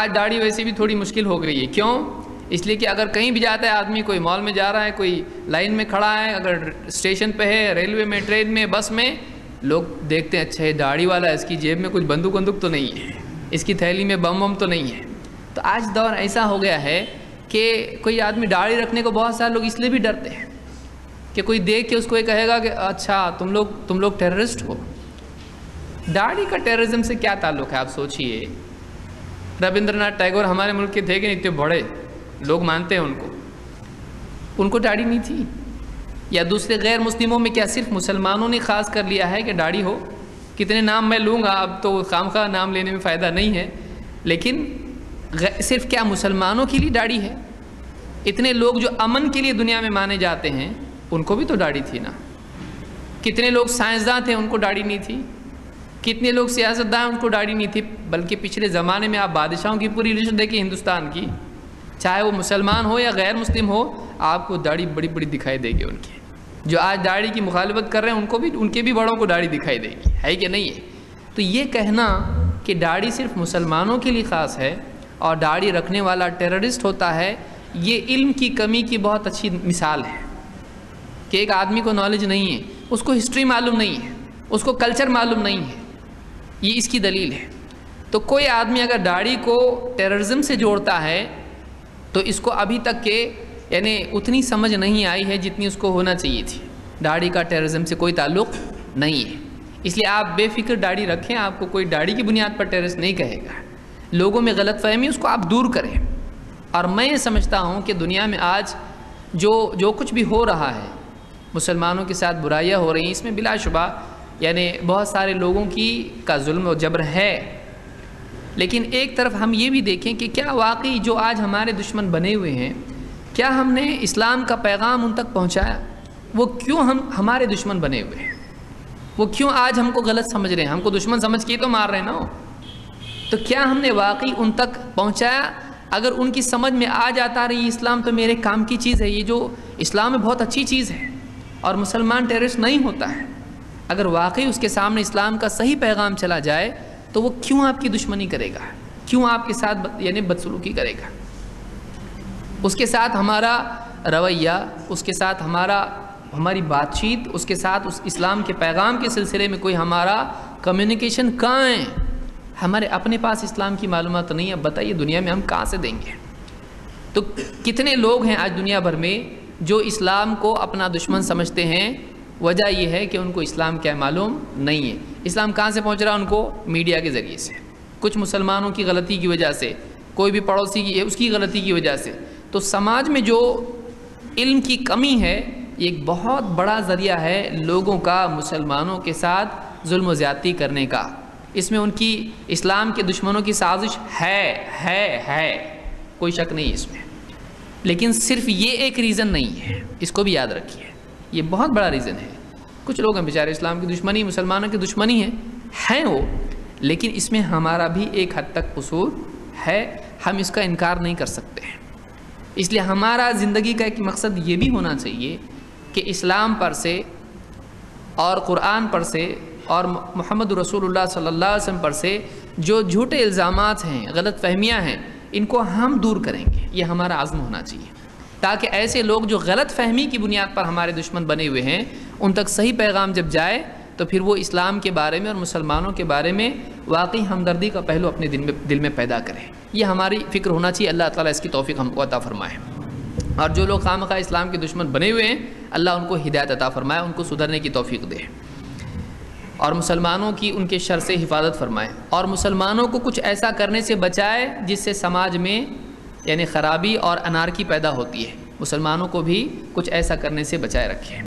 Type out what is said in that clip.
آج داڑھی ویسے بھی تھوڑی مشکل ہو گئی ہے. کیوں؟ اس لیے کہ اگر کہیں بھی جاتا ہے آدمی، کوئی مال میں جا رہا ہے، کوئی لائن میں کھڑا ہے، اگر اسٹیشن پہ ہے، ریلوے میں، ٹرین میں، بس میں، لوگ دیکھتے ہیں اچھا یہ داڑھی والا ہے، اس کی جیب میں کچھ بندوق تو نہیں ہے، اس کی تھیلی میں بم تو نہیں ہے. تو آج دور ایسا ہو گیا ہے کہ کوئی آدمی داڑھی رکھنے کو بہت سارے لوگ اس لیے بھی ڈرتے ہیں کہ کوئی دیکھ کے اس کو یہ کہے گا کہ اچھا تم لوگ ٹیررسٹ ہو. داڑھی کا ٹیررزم سے کیا تعلق ہے؟ آپ سوچئے. رابندر ناتھ ٹیگور ہمارے ملک کے تھے کہ اتنے بڑے لوگ مانتے ہیں ان کو داڑھی نہیں تھی؟ یا دوسرے غیر مسلموں میں کیا صرف مسلمانوں نے خاص کر لیا ہے کہ داڑھی ہو؟ کتنے نام میں لوں گا، اب تو خامخواہ نام لینے میں فائدہ نہیں ہے، لیکن صرف کیا مسلمانوں کے لیے داڑھی ہے؟ اتنے لوگ جو امن کے لیے دنیا میں مانے جاتے ہیں ان کو بھی تو داڑھی تھی نا. کتنے لوگ سائنسداں تھے ان کو داڑھی نہیں تھی. کتنے لوگ سیاستداں ان کو داڑھی نہیں تھی. بلکہ پچھلے زمانے میں آپ بادشاہوں کی پوری لسٹ دیکھیں ہندوستان کی، چاہے وہ مسلمان ہو یا غیر مسلم ہو، آپ کو داڑھی بڑی بڑی دکھائی دے گی. ان کی جو آج داڑھی کی مخالفت کر رہے ہیں ان کے بھی بڑوں کو داڑھی دکھائی دے گی، ہے کہ نہیں ہے؟ تو یہ کہنا کہ داڑھی صرف مسلمانوں کے لیے خاص ہے اور داڑھی رکھنے والا ٹیررسٹ ہوتا ہے، یہ علم کی کمی کی بہت اچھی مثال ہے. کہ ایک آدمی کو نالج نہیں ہے، اس کو ہسٹری معلوم نہیں ہے، اس کو کلچر معلوم نہیں ہے، یہ اس کی دلیل ہے. تو کوئی آدمی اگر داڑھی کو ٹیررزم سے جوڑتا ہے تو اس کو ابھی تک کہ یعنی اتنی سمجھ نہیں آئی ہے جتنی اس کو ہونا چاہیے تھی. داڑھی کا ٹیررزم سے کوئی تعلق نہیں ہے. اس لیے آپ بے فکر داڑھی رکھیں، آپ کو کوئی داڑھی کی بنیاد پر ٹیررسٹ نہیں کہے گا. لوگوں میں غلط فہمی اس کو آپ دور کریں. اور میں یہ سمجھتا ہوں کہ دنیا میں آج جو کچھ بھی ہو رہا ہے، مسلمانوں کے ساتھ برائیاں ہو رہی ہیں، اس میں بلا شبہ یعنی بہت سارے لوگوں کا ظلم و جبر ہے. لیکن ایک طرف ہم یہ بھی دیکھیں کہ کیا واقعی جو آج ہمارے دشمن بنے ہوئے ہیں، کیا ہم نے اسلام کا پیغام ان تک پہنچایا؟ وہ کیوں ہمارے دشمن بنے ہوئے ہیں؟ وہ کیوں آج ہم کو غلط سمجھ رہے ہیں؟ ہم کو دشمن سمجھ کے تو مار رہے ہیں نا. تو کیا ہم نے واقعی ان تک پہنچایا؟ اگر ان کی سمجھ میں آ جاتا رہی اسلام تو میرے کام کی چیز ہے، یہ جو اسلام ہے بہت اچھی چیز ہے اور مسلمان ٹیررسٹ نہیں ہوتا ہے. اگر واقعی اس کے سامنے اسلام کا صحیح پیغام چلا جائے تو وہ کیوں آپ کی دشمنی کرے گا؟ کیوں آپ کے ساتھ یعنی بدسلوکی کرے گا؟ اس کے ساتھ ہمارا رویہ، اس کے ساتھ ہماری بات چیت، اس کے ساتھ اس اسلام کے پیغام کے سلسلے میں کوئی ہمارا کمیونیکیشن کہاں ہے؟ ہمارے اپنے پاس اسلام کی معلومات نہیں ہے. بتائیے دنیا میں ہم کہاں سے دیں گے؟ تو کتنے لوگ ہیں آج دنیا بھر میں جو اسلام کو اپنا دشمن سمجھتے ہیں؟ وجہ یہ ہے کہ ان کو اسلام کیا معلوم نہیں ہے. اسلام کہاں سے پہنچ رہا ان کو؟ میڈیا کے ذریعے سے، کچھ مسلمانوں کی غلطی کی وجہ سے، کوئی بھی پڑوسی کی اس کی غلطی کی وجہ سے. تو سماج میں جو علم کی کمی ہے یہ ایک بہت بڑا ذریعہ ہے لوگوں کا مسلمانوں کے ساتھ ظلم و زیادتی کرنے کا. اس میں ان کی اسلام کے دشمنوں کی سازش ہے، کوئی شک نہیں اس میں. لیکن صرف یہ ایک ریزن نہیں ہے، اس کو بھی یاد رکھیے، یہ بہت بڑا ریزن ہے. کچھ لوگ ہیں بیچارے اسلام کی دشمنی، مسلمانوں کی دشمنی ہیں وہ، لیکن اس میں ہمارا بھی ایک حد تک قصور ہے، ہم اس کا انکار نہیں کر سکتے ہیں. اس لیے ہمارا زندگی کا ایک مقصد یہ بھی ہونا چاہیے کہ اسلام پر سے اور قرآن پر سے اور محمد رسول اللہ صلی اللہ علیہ وسلم پر سے جو جھوٹے الزامات ہیں، غلط فہمیاں ہیں، ان کو ہم دور کریں گے. یہ ہمارا عزم ہونا چاہیے تاکہ ایسے لوگ جو غلط فہمی کی بنیاد پر ہمارے دشمن بنے ہوئے ہیں ان تک صحیح پیغام جب جائے تو پھر وہ اسلام کے بارے میں اور مسلمانوں کے بارے میں واقعی ہمدردی کا پہلو اپنے دل میں پیدا کریں. یہ ہماری فکر ہونا چاہیے. اللہ تعالیٰ اس کی توفیق ہم کو عطا فرمائے. اور جو لوگ خامخواہ اسلام کے دشمن بنے ہوئے ہیں اللہ ان کو ہدایت عطا فرمائے، ان کو سدھرنے کی توفیق دے اور مسلمانوں کی ان کے شر سے حفاظت فرمائے اور مسلمانوں کو کچھ ایسا کرنے سے بچائے جس سے سماج میں یعنی خرابی اور انارکی پیدا ہوتی ہے. مسلمانوں کو بھی کچھ ایسا کرنے سے بچائے رکھے.